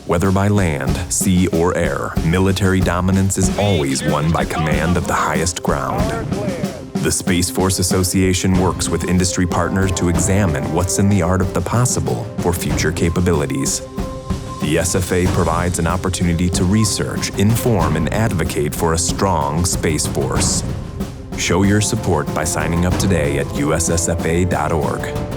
Whether by land, sea, or air, military dominance is always won by command of the highest ground. The Space Force Association works with industry partners to examine what's in the art of the possible for future capabilities. The SFA provides an opportunity to research, inform, and advocate for a strong Space Force. Show your support by signing up today at ussfa.org.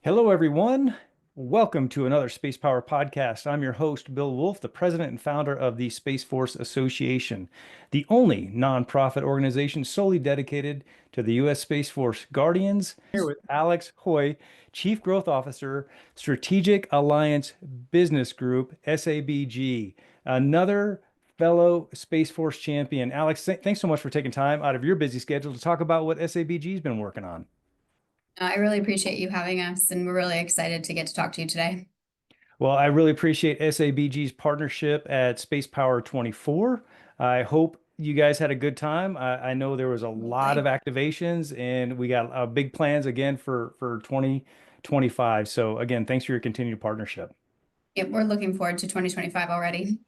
Hello, everyone. Welcome to another Spacepower podcast. I'm your host, Bill Woolf, the president and founder of the Space Force Association, the only nonprofit organization solely dedicated to the U.S. Space Force Guardians. Here with Alex Hoey, Chief Growth Officer, Strategic Alliance Business Group, SABG, another fellow Space Force champion. Alex, thanks so much for taking time out of your busy schedule to talk about what SABG has been working on. I really appreciate you having us, and we're really excited to get to talk to you today. Well, I really appreciate SABG's partnership at Spacepower 24. I hope you guys had a good time. I know there was a lot of activations, and we got big plans again for 2025. So again, thanks for your continued partnership. Yep, we're looking forward to 2025 already.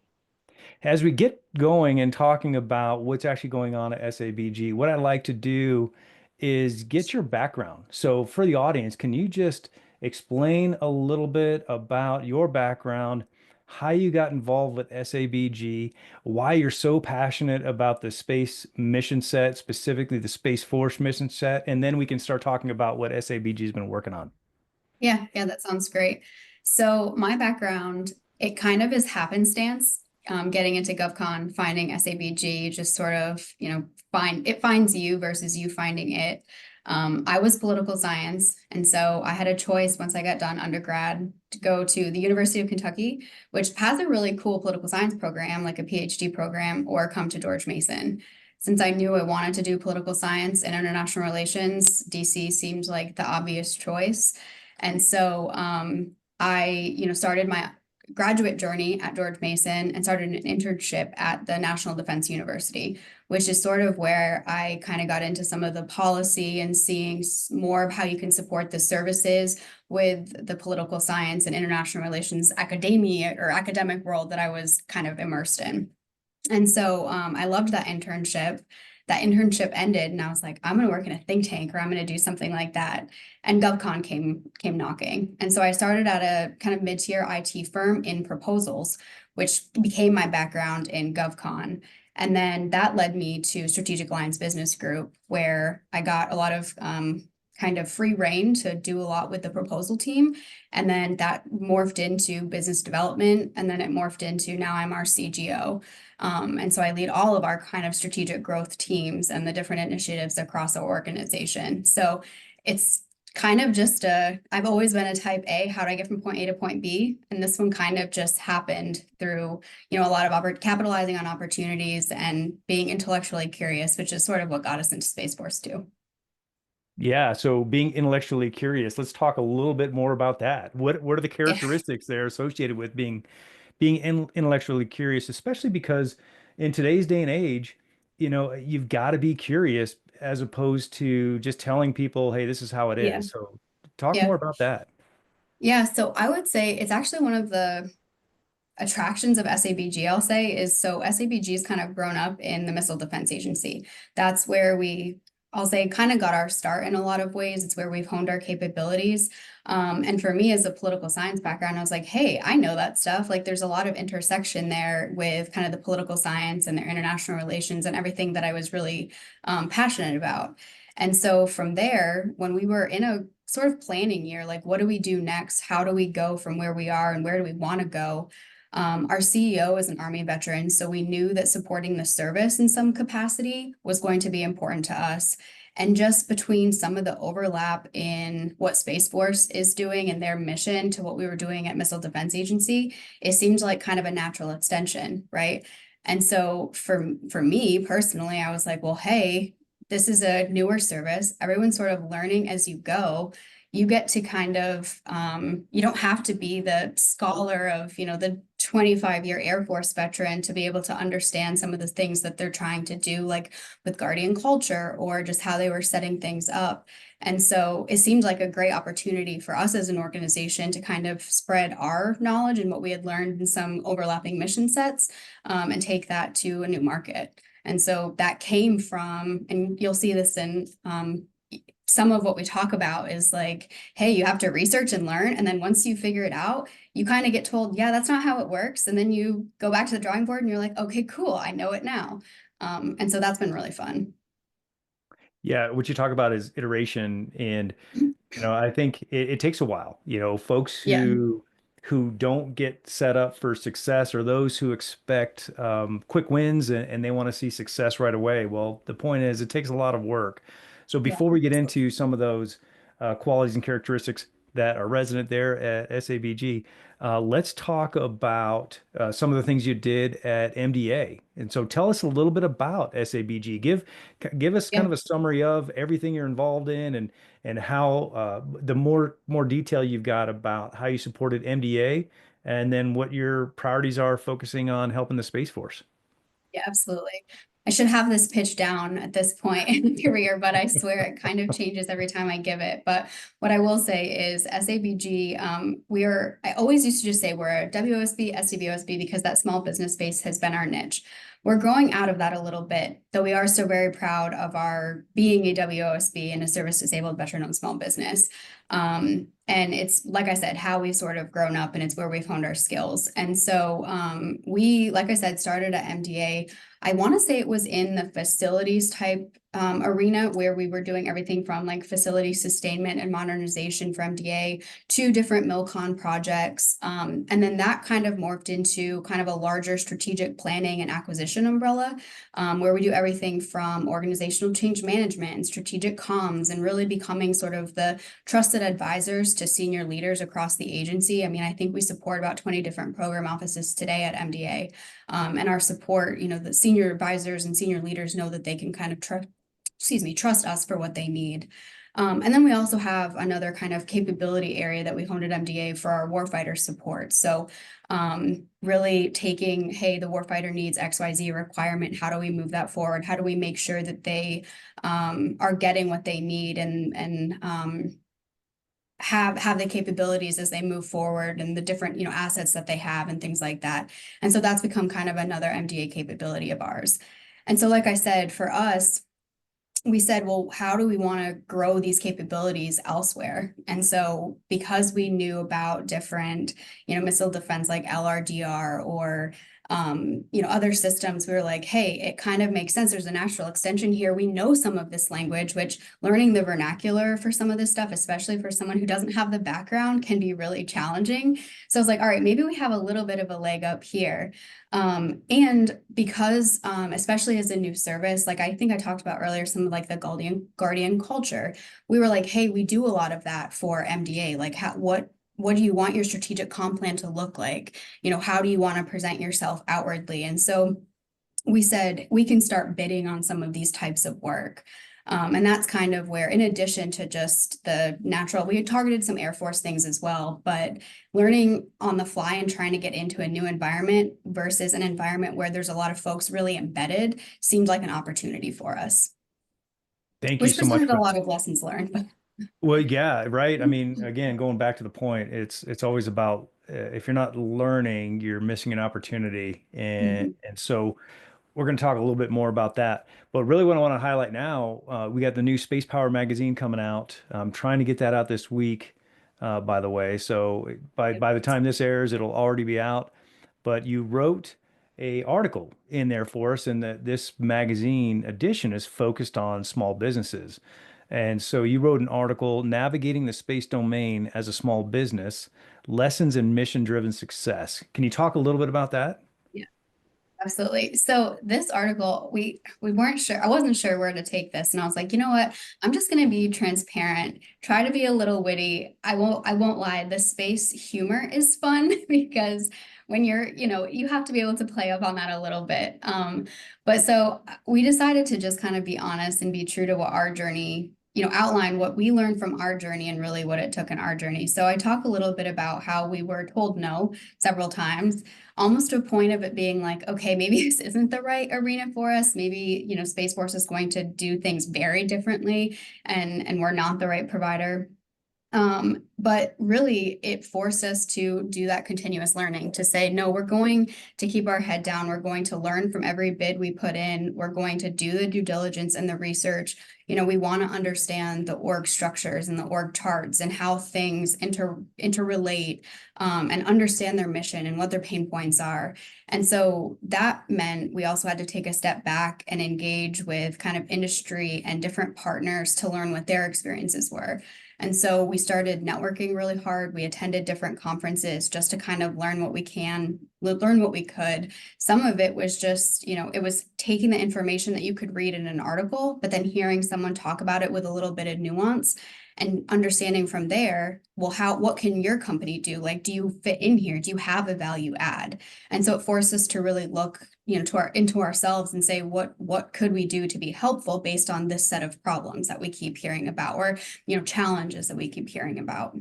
As we get going and talking about what's actually going on at SABG, what I'd like to do is get your background. So for the audience, can you just explain a little bit about your background, how you got involved with SABG, why you're so passionate about the space mission set, specifically the Space Force mission set, and then we can start talking about what SABG has been working on. Yeah, that sounds great. So my background, it kind of is happenstance. Getting into GovCon, finding SABG, just sort of, it finds you versus you finding it. I was political science, and so I had a choice once I got done undergrad to go to the University of Kentucky, which has a really cool political science program, like a PhD program, or come to George Mason. Since I knew I wanted to do political science and international relations, DC seemed like the obvious choice. And so I, started my graduate journey at George Mason and started an internship at the National Defense University, which is sort of where I kind of got into some of the policy and seeing more of how you can support the services with the political science and international relations academia or academic world that I was kind of immersed in. And so I loved that internship. That internship ended, and I was like, I'm going to work in a think tank, or I'm going to do something like that. And GovCon came knocking. And so I started at a kind of mid-tier IT firm in proposals, which became my background in GovCon. And then that led me to Strategic Alliance Business Group, where I got a lot of kind of free reign to do a lot with the proposal team. And then that morphed into business development. And then it morphed into now I'm our CGO. And so I lead all of our kind of strategic growth teams and the different initiatives across our organization. So it's kind of just I've always been a type A, how do I get from point A to point B? And this one kind of just happened through, a lot of capitalizing on opportunities and being intellectually curious, which is sort of what got us into Space Force too. Yeah, so being intellectually curious, let's talk a little bit more about that. What are the characteristics there associated with being intellectually curious, especially because in today's day and age, you've got to be curious as opposed to just telling people, hey, this is how it is. So talk more about that. Yeah, so I would say it's actually one of the attractions of SABG, I'll say, is so SABG has kind of grown up in the Missile Defense Agency. That's where I'll say, kind of got our start in a lot of ways. It's where we've honed our capabilities. And for me, as a political science background, I was like, hey, I know that stuff. Like, there's a lot of intersection there with kind of the political science and their international relations and everything that I was really passionate about. And so from there, when we were in a sort of planning year, like, what do we do next? How do we go from where we are and where do we want to go? Our CEO is an Army veteran, so we knew that supporting the service in some capacity was going to be important to us. And just between some of the overlap in what Space Force is doing and their mission to what we were doing at Missile Defense Agency, it seemed like kind of a natural extension, right? And so for me personally, I was like, well, hey, this is a newer service. Everyone's sort of learning as you go. You get to kind of, you don't have to be the scholar of, the 25-year Air Force veteran to be able to understand some of the things that they're trying to do, like with Guardian culture or just how they were setting things up. And so it seemed like a great opportunity for us as an organization to kind of spread our knowledge and what we had learned in some overlapping mission sets, and take that to a new market. And so that came from, and you'll see this in some of what we talk about is like, hey, you have to research and learn. And then once you figure it out, you kind of get told, yeah, that's not how it works. And then you go back to the drawing board and you're like, okay, cool, I know it now. And so that's been really fun. Yeah, what you talk about is iteration, and I think it takes a while. Folks Yeah. who don't get set up for success, or those who expect quick wins, and they want to see success right away. Well, the point is, it takes a lot of work. So Yeah. before we get into some of those qualities and characteristics that are resident there at SABG, let's talk about some of the things you did at MDA. And so tell us a little bit about SABG. Give us kind Yeah. of a summary of everything you're involved in, and how the more detail you've got about how you supported MDA, and then what your priorities are focusing on helping the Space Force. Yeah, absolutely. I should have this pitch down at this point in the career, but I swear it kind of changes every time I give it. But what I will say is SABG, I always used to just say we're a WOSB, SDVOSB, because that small business space has been our niche. We're growing out of that a little bit, though we are still very proud of our being a WOSB and a service disabled veteran-owned small business. And it's, like I said, how we've sort of grown up, and it's where we've honed our skills. And so we, like I said, started at MDA. I want to say it was in the facilities type arena, where we were doing everything from like facility sustainment and modernization for MDA to different MilCon projects. And then that kind of morphed into kind of a larger strategic planning and acquisition umbrella, where we do everything from organizational change management and strategic comms, and really becoming sort of the trusted advisors to senior leaders across the agency. I mean, I think we support about 20 different program offices today at MDA. And our support, the senior advisors and senior leaders know that they can kind of trust us for what they need. And then we also have another kind of capability area that we honed at MDA for our warfighter support. So really taking, hey, the warfighter needs XYZ requirement. How do we move that forward? How do we make sure that they are getting what they need, and have the capabilities as they move forward, and the different assets that they have and things like that. And so that's become kind of another MDA capability of ours. And so, like I said, for us, we said, well, how do we want to grow these capabilities elsewhere? And so because we knew about different, missile defense like LRDR or other systems, we were like, hey, it kind of makes sense. There's a natural extension here. We know some of this language, which learning the vernacular for some of this stuff, especially for someone who doesn't have the background, can be really challenging. So I was like, all right, maybe we have a little bit of a leg up here. And because, especially as a new service, like I think I talked about earlier, some of like the Guardian culture, we were like, hey, we do a lot of that for MDA. Like what do you want your strategic comm plan to look like? How do you want to present yourself outwardly? And so we said we can start bidding on some of these types of work. And that's kind of where, in addition to just the natural, we had targeted some Air Force things as well, but learning on the fly and trying to get into a new environment versus an environment where there's a lot of folks really embedded seemed like an opportunity for us. Thank you Which so much presented a for. lot of lessons learned. Well, yeah, right. I mean, again, going back to the point, it's always about if you're not learning, you're missing an opportunity, and Mhm. and so we're going to talk a little bit more about that. But really, what I want to highlight now, we got the new Spacepower magazine coming out. I'm trying to get that out this week, by the way. So by the time this airs, it'll already be out. But you wrote a article in there for us, and that this magazine edition is focused on small businesses. And so you wrote an article, Navigating the Space Domain as a Small Business, Lessons in Mission-Driven Success. Can you talk a little bit about that? Yeah. Absolutely. So this article, we weren't sure, I wasn't sure where to take this. And I was like, you know what? I'm just gonna be transparent, try to be a little witty. I won't lie, the space humor is fun because when you're, you have to be able to play up on that a little bit. But so we decided to just kind of be honest and be true to what our journey, outline what we learned from our journey and really what it took in our journey. So I talk a little bit about how we were told no several times, almost to a point of it being like, okay, maybe this isn't the right arena for us. Maybe, Space Force is going to do things very differently and we're not the right provider. But really it forced us to do that continuous learning, to say, no, we're going to keep our head down. We're going to learn from every bid we put in. We're going to do the due diligence and the research. We want to understand the org structures and the org charts and how things interrelate, and understand their mission and what their pain points are. And so that meant we also had to take a step back and engage with kind of industry and different partners to learn what their experiences were. And so we started networking really hard. We attended different conferences just to kind of learn what we could. Some of it was just, it was taking the information that you could read in an article, but then hearing someone talk about it with a little bit of nuance and understanding from there, well, what can your company do? Like, do you fit in here? Do you have a value add? And so it forced us to really look, into ourselves and say, what could we do to be helpful based on this set of problems that we keep hearing about, or, challenges that we keep hearing about.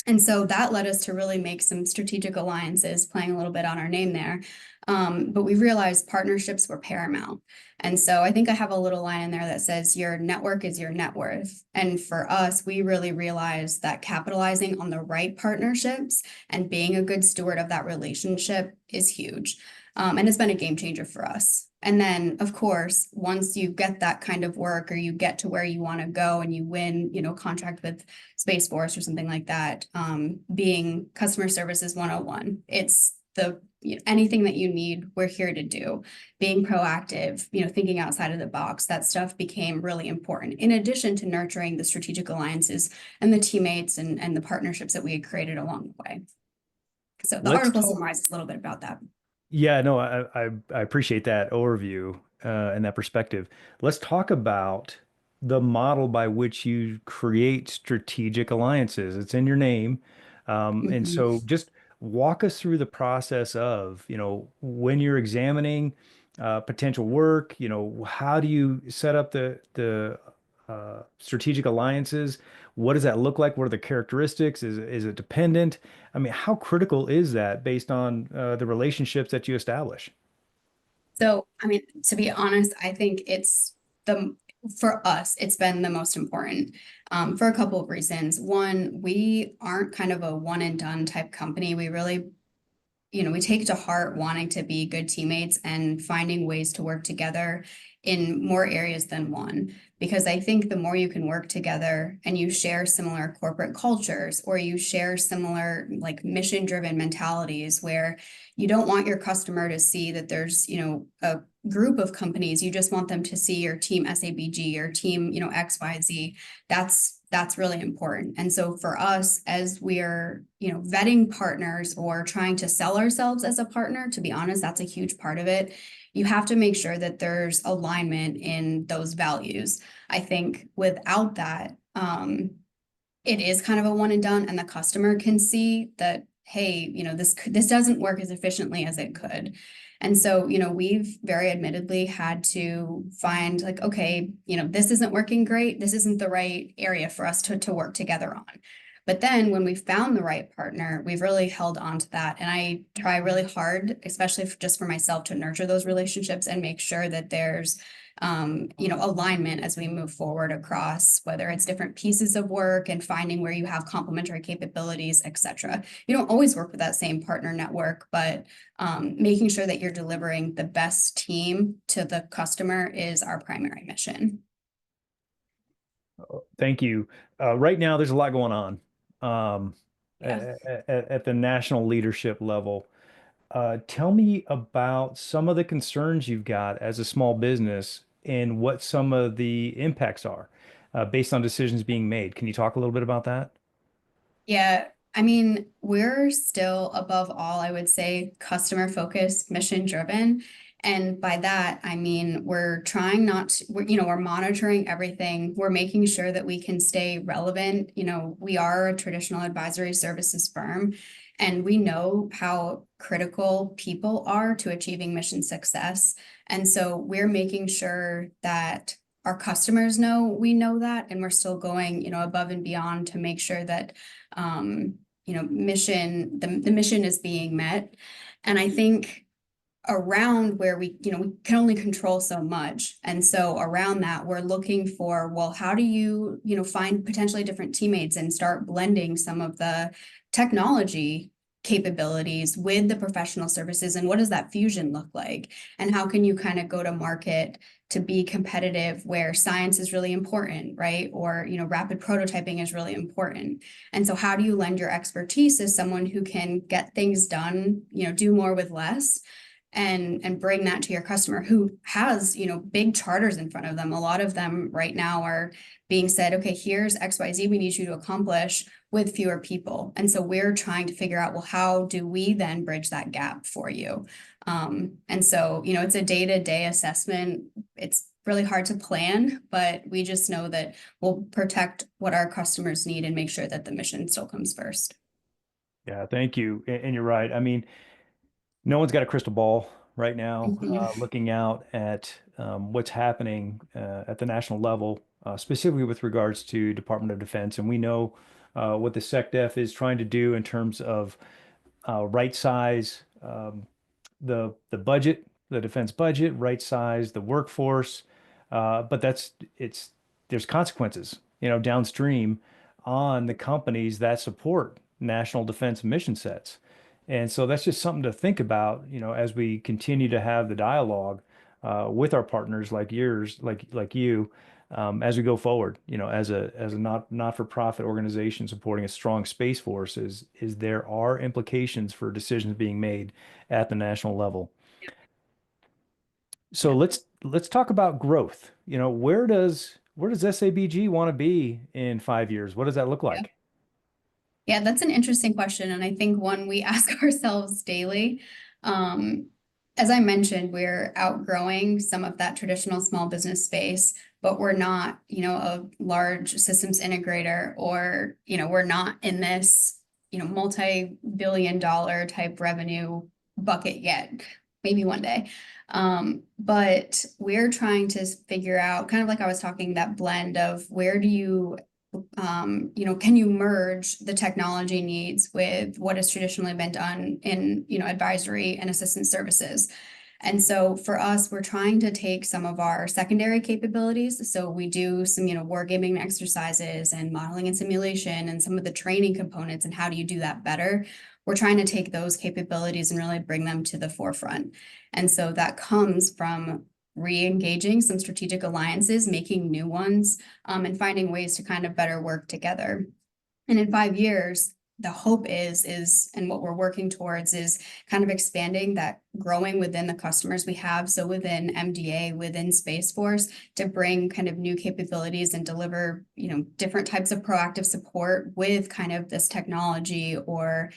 And so that led us to really make some strategic alliances, playing a little bit on our name there. But we realized partnerships were paramount. And so I think I have a little line in there that says your network is your net worth. And for us, we really realized that capitalizing on the right partnerships and being a good steward of that relationship is huge. And it's been a game changer for us. And then, of course, once you get that kind of work or you get to where you want to go and you win, contract with Space Force or something like that, being customer services 101, it's anything that you need, we're here to do. Being proactive, thinking outside of the box, that stuff became really important, in addition to nurturing the strategic alliances and the teammates and the partnerships that we had created along the way. So the article summarizes a little bit about that. Yeah, no, I appreciate that overview and that perspective. Let's talk about the model by which you create strategic alliances. It's in your name. And so just walk us through the process of, when you're examining potential work, how do you set up the strategic alliances? What does that look like? What are the characteristics? Is it dependent? I mean, how critical is that based on the relationships that you establish? So, I mean, to be honest, I think for us, it's been the most important, for a couple of reasons. One, we aren't kind of a one and done type company. We really, we take to heart wanting to be good teammates and finding ways to work together in more areas than one. Because I think the more you can work together and you share similar corporate cultures, or you share similar like mission driven mentalities where you don't want your customer to see that there's, a group of companies, you just want them to see your team SABG or team, XYZ. That's really important. And so for us, as we're, vetting partners or trying to sell ourselves as a partner, to be honest, that's a huge part of it. You have to make sure that there's alignment in those values. I think without that, it is kind of a one and done, and the customer can see that, hey, this doesn't work as efficiently as it could. And so, we've very admittedly had to find like, okay, this isn't working great. This isn't the right area for us to work together on. But then when we found the right partner, we've really held on to that. And I try really hard, especially just for myself, to nurture those relationships and make sure that there's, alignment as we move forward across, whether it's different pieces of work and finding where you have complementary capabilities, et cetera. You don't always work with that same partner network, but making sure that you're delivering the best team to the customer is our primary mission. Thank you. Right now, there's a lot going on Yeah. at the national leadership level. Tell me about some of the concerns you've got as a small business and what some of the impacts are based on decisions being made. Can you talk a little bit about that? Yeah, I mean, we're still above all, I would say, customer focused, mission driven. And by that, I mean, we're trying not to, we're monitoring everything. We're making sure that we can stay relevant. We are a traditional advisory services firm, and we know how critical people are to achieving mission success. And so we're making sure that our customers know we know that, and we're still going, above and beyond to make sure that, the mission is being met. And I think around where we can only control so much. And so around that, we're looking for, well, how do you, find potentially different teammates and start blending some of the technology capabilities with the professional services, and what does that fusion look like? And how can you kind of go to market to be competitive where science is really important, right? Or, rapid prototyping is really important. And so how do you lend your expertise as someone who can get things done, do more with less, and bring that to your customer who has, big charters in front of them. A lot of them right now are being said, okay, here's XYZ we need you to accomplish with fewer people. And so we're trying to figure out, well, how do we then bridge that gap for you? And so, it's a day-to-day assessment. It's really hard to plan, but we just know that we'll protect what our customers need and make sure that the mission still comes first. Yeah, thank you. And you're right. I mean, no one's got a crystal ball right now, looking out at what's happening at the national level, specifically with regards to Department of Defense. And we know what the SecDef is trying to do in terms of right size the budget, the defense budget, right size the workforce. But there's consequences, downstream on the companies that support national defense mission sets. And so that's just something to think about, as we continue to have the dialogue with our partners like yours, like you, as we go forward. As a not-for-profit organization supporting a strong space force, is there are implications for decisions being made at the national level. So let's talk about growth. Where does SABG want to be in 5 years? What does that look like? Yeah, that's an interesting question. And I think one we ask ourselves daily. As I mentioned, we're outgrowing some of that traditional small business space, but we're not, a large systems integrator, or, we're not in this, multi-billion-dollar type revenue bucket yet. Maybe one day. But we're trying to figure out, kind of like I was talking, that blend of where do you can you merge the technology needs with what has traditionally been done in, advisory and assistance services? And so for us, we're trying to take some of our secondary capabilities. So we do some, wargaming exercises and modeling and simulation and some of the training components, and how do you do that better? We're trying to take those capabilities and really bring them to the forefront. And so that comes from re-engaging some strategic alliances, making new ones, and finding ways to kind of better work together. And in 5 years, the hope is, and what we're working towards is kind of expanding that, growing within the customers we have. So within MDA, within Space Force, to bring kind of new capabilities and deliver, different types of proactive support with kind of this technology or,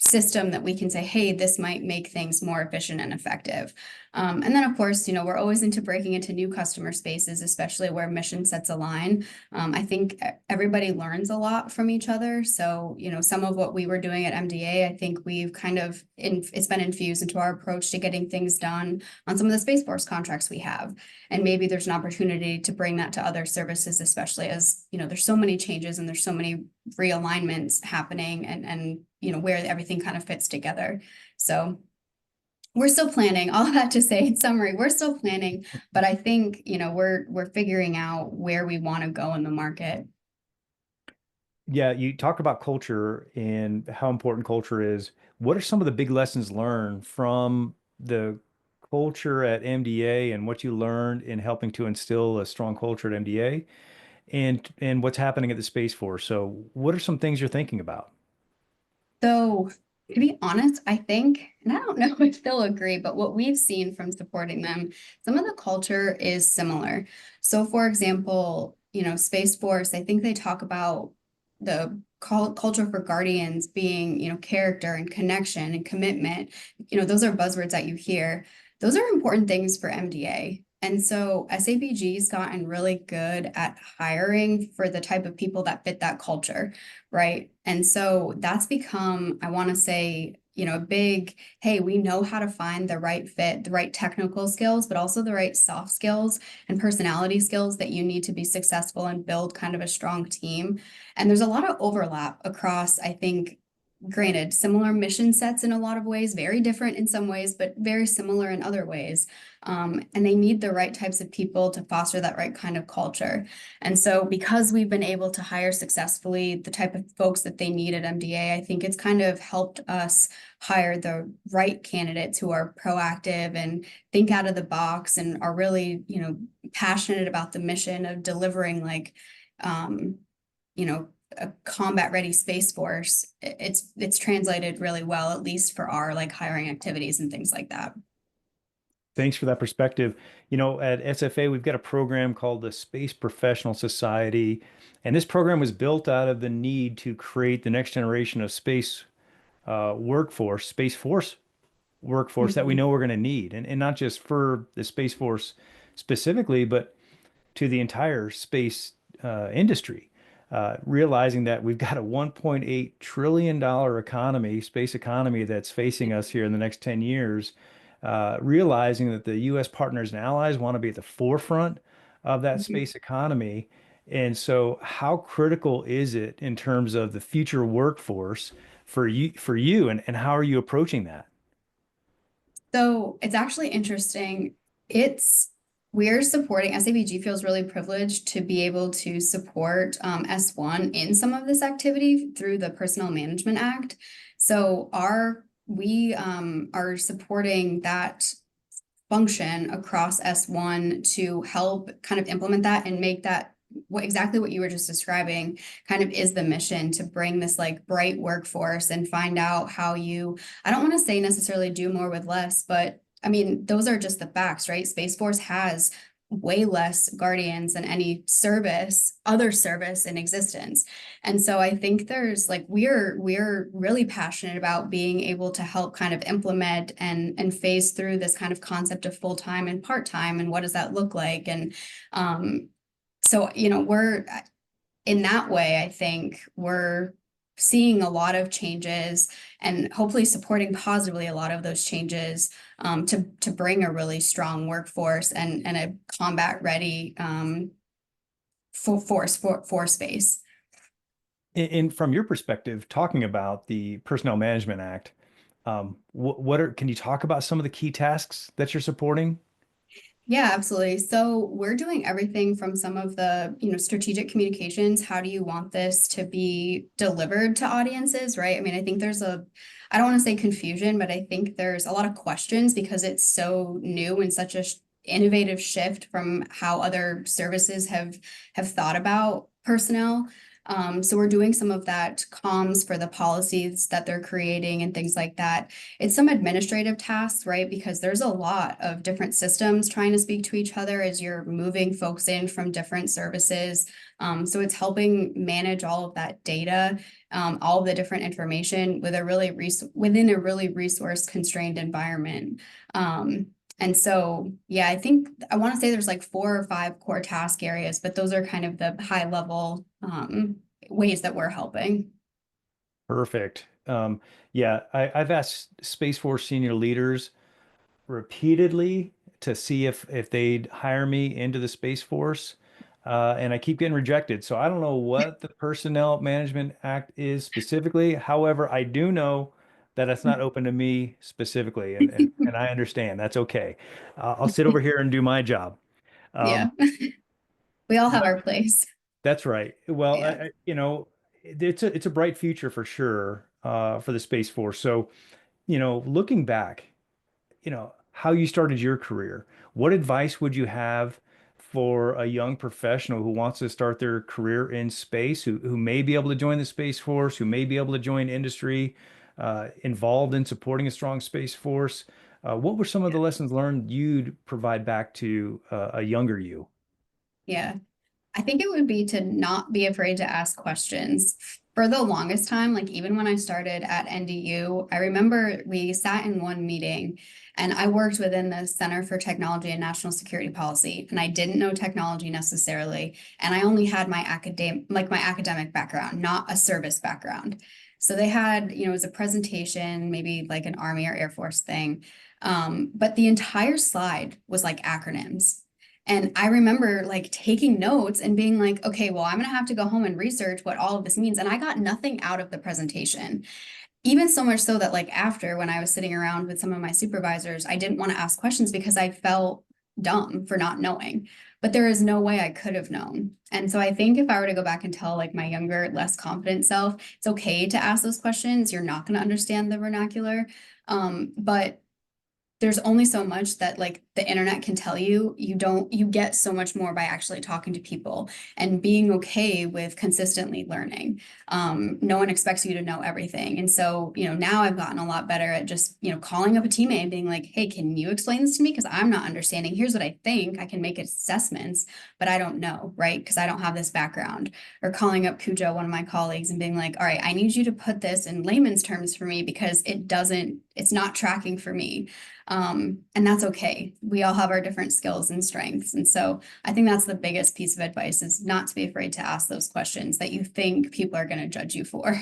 system that we can say, hey, this might make things more efficient and effective. And then, of course, we're always into breaking into new customer spaces, especially where mission sets align. I think everybody learns a lot from each other. So, some of what we were doing at MDA, I think we've kind of, it's been infused into our approach to getting things done on some of the Space Force contracts we have. And maybe there's an opportunity to bring that to other services, especially as, there's so many changes and there's so many realignments happening, and where everything kind of fits together. So we're still planning. All that to say, in summary, we're still planning, but I think, we're figuring out where we want to go in the market. Yeah, you talked about culture and how important culture is. What are some of the big lessons learned from the culture at MDA, and what you learned in helping to instill a strong culture at MDA, and what's happening at the Space Force? So what are some things you're thinking about? So to be honest, I think, and I don't know if they'll agree, but what we've seen from supporting them, some of the culture is similar. So for example, Space Force, I think they talk about the culture for guardians being, character and connection and commitment, those are buzzwords that you hear. Those are important things for MDA. And so SABG's gotten really good at hiring for the type of people that fit that culture, right? And so that's become, I want to say, a big, hey, we know how to find the right fit, the right technical skills, but also the right soft skills and personality skills that you need to be successful and build kind of a strong team. And there's a lot of overlap across, I think, granted, similar mission sets in a lot of ways, very different in some ways, but very similar in other ways. And they need the right types of people to foster that right kind of culture. And so because we've been able to hire successfully the type of folks that they need at MDA, I think it's kind of helped us hire the right candidates who are proactive and think out of the box and are really, passionate about the mission of delivering a combat ready Space Force. It's translated really well, at least for our hiring activities and things like that. Thanks for that perspective. At SFA, we've got a program called the Space Professional Society, and this program was built out of the need to create the next generation of space Space Force workforce that we know we're going to need, and not just for the Space Force specifically, but to the entire space industry. Realizing that we've got a $1.8 trillion economy, space economy that's facing us here in the next 10 years, realizing that the U.S. partners and allies want to be at the forefront of that space economy. And so how critical is it in terms of the future workforce for you, and how are you approaching that? So it's actually interesting. We're supporting, SABG feels really privileged to be able to support S1 in some of this activity through the Personnel Management Act. So we are supporting that function across S1 to help kind of implement that and make that exactly what you were just describing kind of is the mission, to bring this bright workforce and find out how I don't want to say necessarily do more with less, but I mean, those are just the facts, right? Space Force has way less guardians than any other service in existence. And so I think there's we're really passionate about being able to help kind of implement and phase through this kind of concept of full-time and part-time, and what does that look like? And so, we're in that way, I think we're seeing a lot of changes and hopefully supporting positively a lot of those changes to bring a really strong workforce and a combat ready for space. And from your perspective, talking about the Personnel Management Act, can you talk about some of the key tasks that you're supporting? Yeah, absolutely. So we're doing everything from some of the, strategic communications. How do you want this to be delivered to audiences, right? I mean, I think I don't want to say confusion, but I think there's a lot of questions because it's so new and such a innovative shift from how other services have thought about personnel. So we're doing some of that comms for the policies that they're creating and things like that. It's some administrative tasks, right? Because there's a lot of different systems trying to speak to each other as you're moving folks in from different services. So it's helping manage all of that data, all of the different information within a really resource constrained environment. And so, yeah, I want to say there's 4 or 5 core task areas, but those are kind of the high level ways that we're helping. Perfect. Yeah, I've asked Space Force senior leaders repeatedly to see if they'd hire me into the Space Force, and I keep getting rejected. So I don't know what the Personnel Management Act is specifically. However, I do know that it's not open to me specifically, and I understand. That's okay. I'll sit over here and do my job. Yeah, Um, we all have but our place. that's right. Well, Yeah. it's a bright future for sure, for the Space Force. So, looking back, how you started your career, what advice would you have for a young professional who wants to start their career in space, who may be able to join the Space Force, who may be able to join industry, involved in supporting a strong Space Force? What were some of the lessons learned you'd provide back to a younger you? Yeah. I think it would be to not be afraid to ask questions For the longest time, like even when I started at NDU, I remember we sat in one meeting and I worked within the Center for Technology and National Security Policy, and I didn't know technology necessarily. And I only had my academic background, not a service background. So they had, it was a presentation, maybe like an Army or Air Force thing. But the entire slide was like acronyms. And I remember like taking notes and being like, okay, well, I'm going to have to go home and research what all of this means. And I got nothing out of the presentation. Even so much so that like after when I was sitting around with some of my supervisors, I didn't want to ask questions because I felt dumb for not knowing. But there is no way I could have known. And so I think if I were to go back and tell like my younger, less confident self, it's okay to ask those questions. You're not going to understand the vernacular. But there's only so much that like the internet can tell you. You get so much more by actually talking to people and being okay with consistently learning. No one expects you to know everything. And so, now I've gotten a lot better at just, calling up a teammate and being like, hey, can you explain this to me? Because I'm not understanding. Here's what I think. I can make assessments, but I don't know, right? Because I don't have this background. Or calling up Cujo, one of my colleagues, and being like, all right, I need you to put this in layman's terms for me because it's not tracking for me. And that's okay. We all have our different skills and strengths. And so I think that's the biggest piece of advice is not to be afraid to ask those questions that you think people are going to judge you for.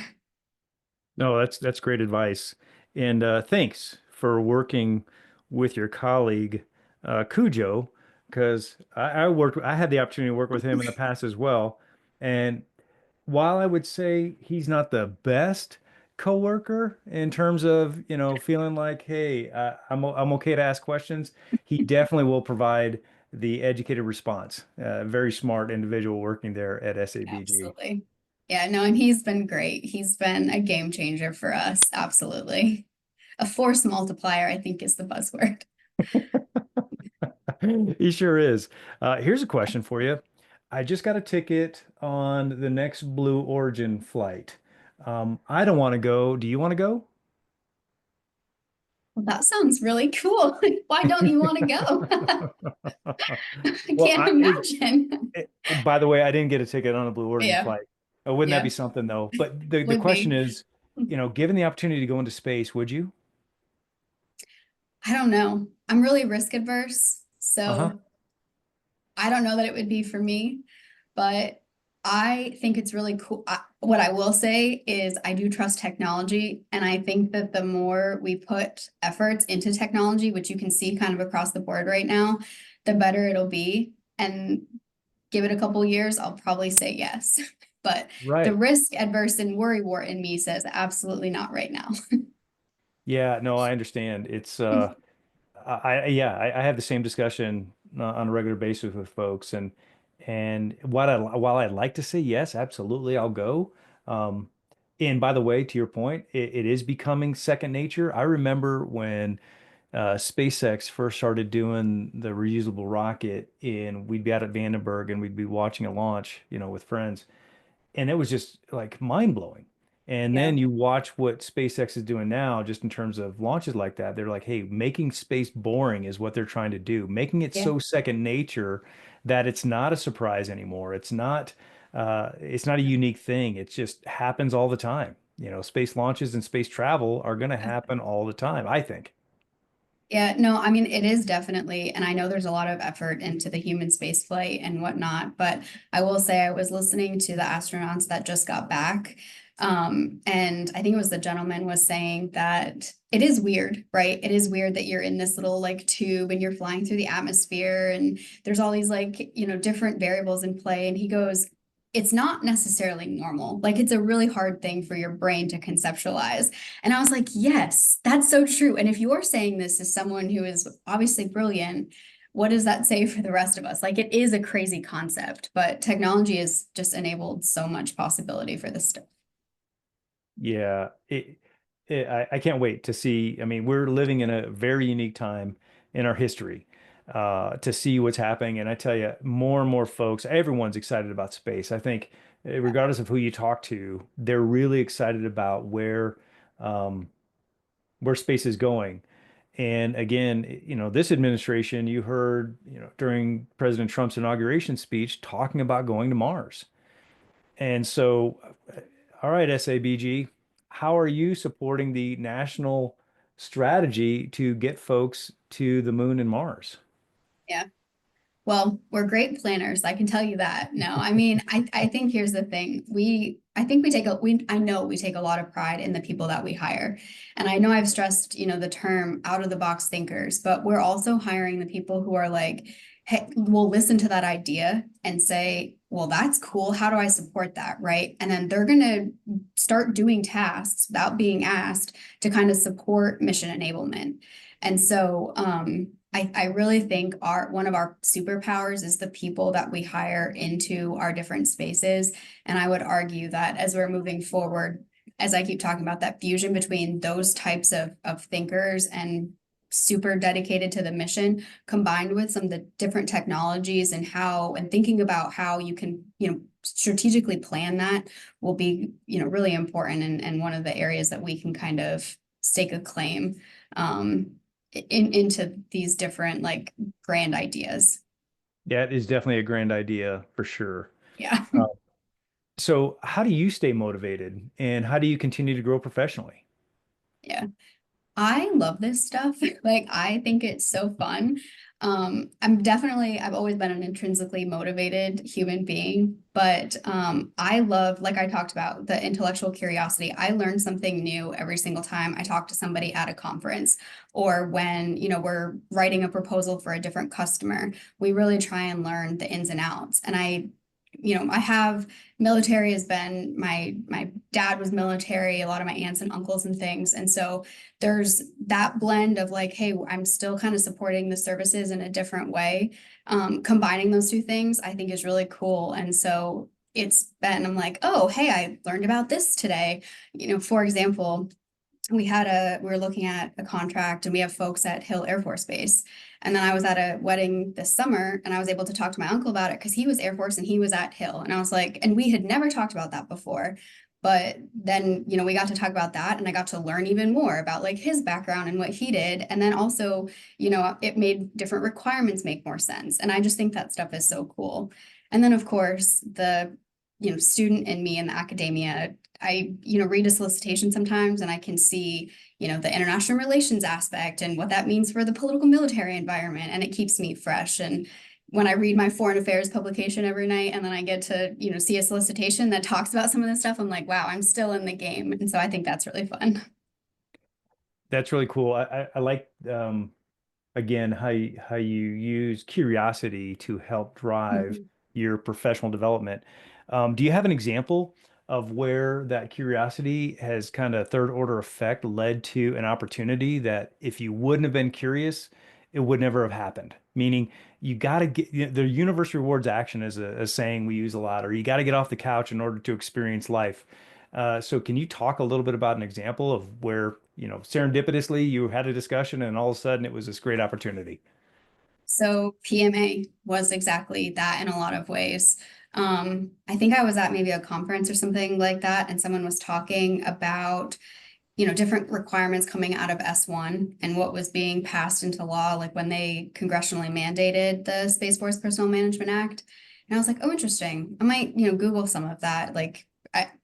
No, that's great advice. And thanks for working with your colleague, Cujo, because I had the opportunity to work with him in the past as well. And while I would say he's not the best coworker in terms of, feeling like, hey, I'm okay to ask questions, he definitely will provide the educated response. Very smart individual working there at SABG. Absolutely. Yeah, no, and he's been great. He's been a game changer for us. Absolutely. A force multiplier, I think, is the buzzword. He sure is. Here's a question for you. I just got a ticket on the next Blue Origin flight. I don't want to go. Do you want to go? Well, that sounds really cool. Why don't you want to go? I Well, can't imagine. by the way, I didn't get a ticket on a Blue Origin Yeah, flight. Wouldn't that yeah, be something though? But the would question be. is, given the opportunity to go into space, would you? I don't know. I'm really risk adverse, Uh-huh. so I don't know that it would be for me, but I think it's really cool. What I will say is I do trust technology, and I think that the more we put efforts into technology, which you can see kind of across the board right now, the better it'll be. And give it a couple years, I'll probably say yes. But the Right. risk adverse and worry wart in me says absolutely not right now. Yeah, no, I understand. It's yeah, I have the same discussion on a regular basis with folks, and while I'd like to say yes, absolutely, I'll go. Um, and by the way, to your point, it is becoming second nature. I remember when SpaceX first started doing the reusable rocket, and we'd be out at Vandenberg and we'd be watching a launch, with friends and it was just like mind blowing. And Yeah, then you watch what SpaceX is doing now, just in terms of launches like that. They're like, hey, making space boring is what they're trying to do, making it yeah. so second nature that it's not a surprise anymore. It's not a unique thing. It just happens all the time. Space launches and space travel are going to happen all the time, I think. Yeah, no, I mean, it is definitely, and I know there's a lot of effort into the human space flight and whatnot, but I will say I was listening to the astronauts that just got back. And I think it was the gentleman was saying that it is weird, right? It is weird that you're in this little like tube and you're flying through the atmosphere and there's all these like, different variables in play. And he goes, it's not necessarily normal. Like it's a really hard thing for your brain to conceptualize. And I was like, yes, that's so true. And if you're saying this as someone who is obviously brilliant, what does that say for the rest of us? Like it is a crazy concept, but technology has just enabled so much possibility for this stuff. Yeah, I can't wait to see. I mean, we're living in a very unique time in our history to see what's happening. And I tell you, more and more folks, everyone's excited about space. I think, regardless of who you talk to, they're really excited about um, where space is going. And again, this administration, you heard, during President Trump's inauguration speech, talking about going to Mars. And so All right, SABG, how are you supporting the national strategy to get folks to the moon and Mars? Yeah. Well, we're great planners, I can tell you that. No, I mean, I think here's the thing. I think I know we take a lot of pride in the people that we hire. And I know I've stressed, the term out of the box thinkers, but we're also hiring the people who are like, hey, will listen to that idea and say, well, that's cool. How do I support that? Right. And then they're going to start doing tasks without being asked to kind of support mission enablement. And so, I really think one of our superpowers is the people that we hire into our different spaces. And I would argue that as we're moving forward, as I keep talking about that fusion between those types of thinkers and super dedicated to the mission, combined with some of the different technologies and thinking about how you can, strategically plan that will be, really important and one of the areas that we can kind of stake a claim. Into these different like grand ideas. Yeah, it is definitely a grand idea for sure. Yeah. Uh, so, how do you stay motivated and how do you continue to grow professionally? Yeah. I love this stuff. Like, I think it's so fun. I've always been an intrinsically motivated human being, but I love, like I talked about, the intellectual curiosity. I learn something new every single time I talk to somebody at a conference or when, we're writing a proposal for a different customer. We really try and learn the ins and outs. And I have military has been my dad was military, a lot of my aunts and uncles and things. And so there's that blend of like, hey, I'm still kind of supporting the services in a different way. Combining those two things, I think is really cool. And so I'm like, oh, hey, I learned about this today. For example, we were looking at a contract and we have folks at Hill Air Force Base. And then I was at a wedding this summer and I was able to talk to my uncle about it because he was Air Force and he was at Hill. And I was like, and we had never talked about that before. But then, we got to talk about that and I got to learn even more about like his background and what he did. And then also, it made different requirements make more sense. And I just think that stuff is so cool. And then of course, the student in me in the academia, I, read a solicitation sometimes and I can see, the international relations aspect and what that means for the political military environment. And it keeps me fresh. And when I read my foreign affairs publication every night and then I get to, see a solicitation that talks about some of this stuff, I'm like, wow, I'm still in the game. And so I think that's really fun. That's really cool. I like again how you use curiosity to help drive Mhm. your professional development. Do you have an example of where that curiosity has kind of third order effect led to an opportunity that if you wouldn't have been curious, it would never have happened? Meaning you got to the universe rewards action is a saying we use a lot, or you got to get off the couch in order to experience life. So can you talk a little bit about an example of where, serendipitously you had a discussion and all of a sudden it was this great opportunity? So PMA was exactly that in a lot of ways. I think I was at maybe a conference or something like that, and someone was talking about, different requirements coming out of S1 and what was being passed into law, like when they congressionally mandated the Space Force Personnel Management Act. And I was like, oh, interesting. I might, Google some of that. Like,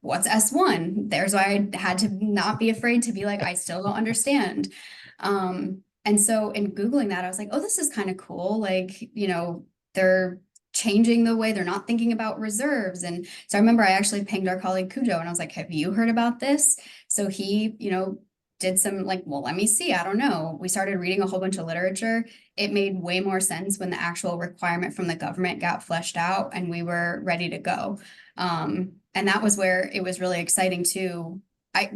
what's S1? There's why I had to not be afraid to be like, I still don't understand. And so in Googling that, I was like, oh, this is kind of cool. Like, they're changing the way they're not thinking about reserves. And so I remember I actually pinged our colleague Cujo and I was like, have you heard about this? So he, did some like, well, let me see. I don't know. We started reading a whole bunch of literature. It made way more sense when the actual requirement from the government got fleshed out and we were ready to go. And that was where it was really exciting too.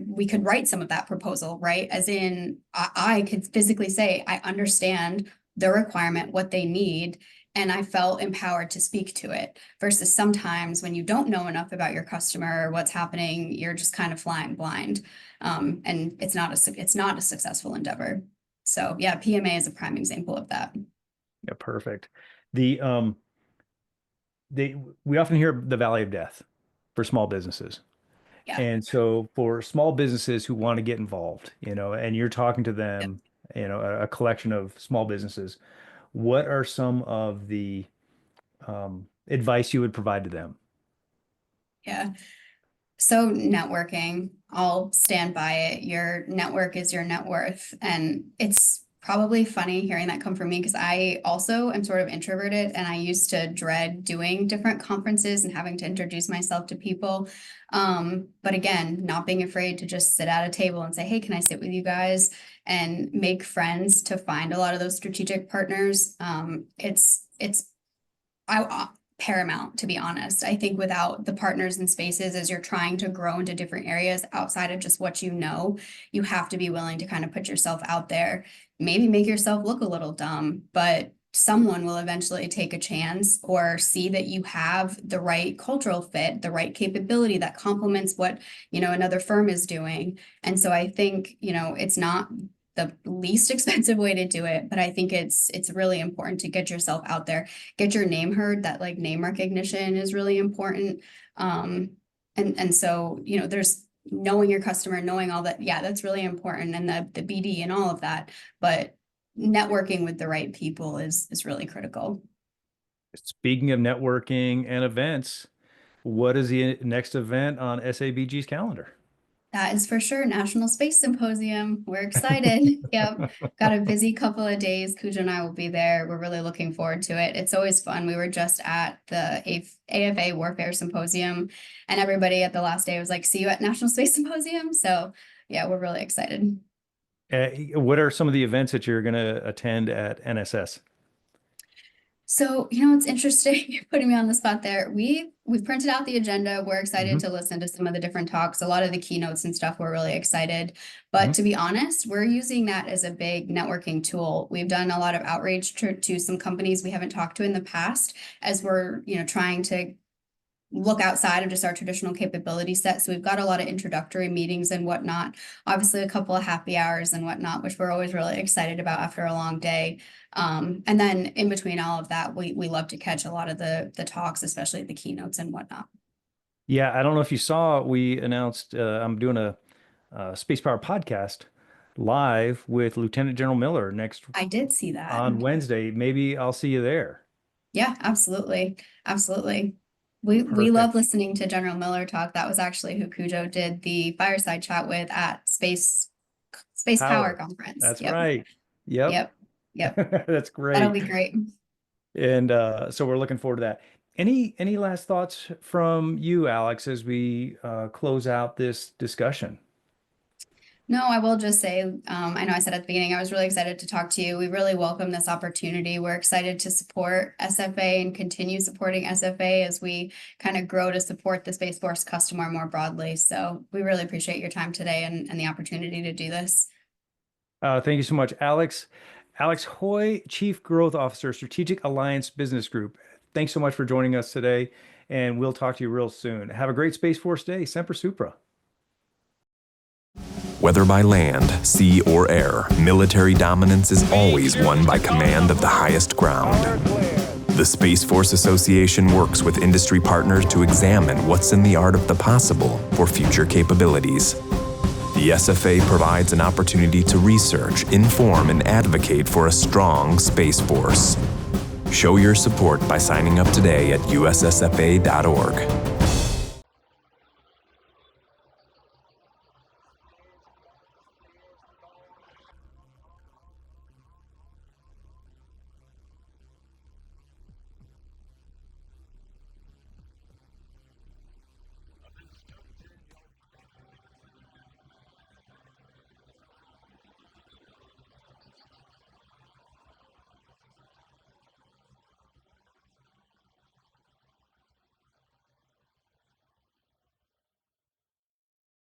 We could write some of that proposal, right? As in, I could physically say, I understand the requirement, what they need, and I felt empowered to speak to it. Versus sometimes when you don't know enough about your customer or what's happening, you're just kind of flying blind, and it's not a successful endeavor. So yeah, PMA is a prime example of that. Yeah, perfect. The they we often hear the valley of death for small businesses. Yeah. And so for small businesses who want to get involved, and you're talking to them, a collection of small businesses, what are some of the advice you would provide to them? Yeah. So networking, I'll stand by it. Your network is your net worth. And it's probably funny hearing that come from me because I also am sort of introverted and I used to dread doing different conferences and having to introduce myself to people. But again, not being afraid to just sit at a table and say, hey, can I sit with you guys and make friends to find a lot of those strategic partners. It's paramount, to be honest. I think without the partners and spaces, as you're trying to grow into different areas outside of just what you know, you have to be willing to kind of put yourself out there, maybe make yourself look a little dumb, but someone will eventually take a chance or see that you have the right cultural fit, the right capability that complements what, another firm is doing. And so I think, it's not the least expensive way to do it, but I think it's really important to get yourself out there, get your name heard. That like name recognition is really important. And so, there's knowing your customer, knowing all that. Yeah, that's really important. And the BD and all of that, but networking with the right people is really critical. Speaking of networking and events, what is the next event on SABG's calendar? That is for sure. National Space Symposium. We're excited. Yep. Got a busy couple of days. Cujo and I will be there. We're really looking forward to it. It's always fun. We were just at the AFA Warfare Symposium, and everybody at the last day was like, see you at National Space Symposium. So yeah, we're really excited. What are some of the events that you're going to attend at NSS? So, it's interesting. You're putting me on the spot there. We've printed out the agenda. We're excited to listen to some of the different talks. A lot of the keynotes and stuff, we're really excited. But to be honest, we're using that as a big networking tool. We've done a lot of outreach to some companies we haven't talked to in the past as we're, trying to look outside of just our traditional capability set. So we've got a lot of introductory meetings and whatnot, obviously a couple of happy hours and whatnot, which we're always really excited about after a long day. And then in between all of that, we love to catch a lot of the talks, especially the keynotes and whatnot. Yeah, I don't know if you saw, we announced I'm doing a Spacepower podcast live with Lieutenant General Miller I did see that on Wednesday. Maybe I'll see you there. Yeah, absolutely. Absolutely. We love listening to General Miller talk. That was actually who Cujo did the fireside chat with at Spacepower conference. That's right. Yep. That's great. That'll be great. And so we're looking forward to that. Any last thoughts from you, Alex, as we close out this discussion? No, I will just say, I know I said at the beginning, I was really excited to talk to you. We really welcome this opportunity. We're excited to support SFA and continue supporting SFA as we kind of grow to support the Space Force customer more broadly. So we really appreciate your time today and the opportunity to do this. Thank you so much, Alex. Alex Hoey, Chief Growth Officer, Strategic Alliance Business Group. Thanks so much for joining us today, and we'll talk to you real soon. Have a great Space Force Day. Semper Supra. Whether by land, sea, or air, military dominance is always won by command of the highest ground. The Space Force Association works with industry partners to examine what's in the art of the possible for future capabilities. The SFA provides an opportunity to research, inform, and advocate for a strong Space Force. Show your support by signing up today at ussfa.org.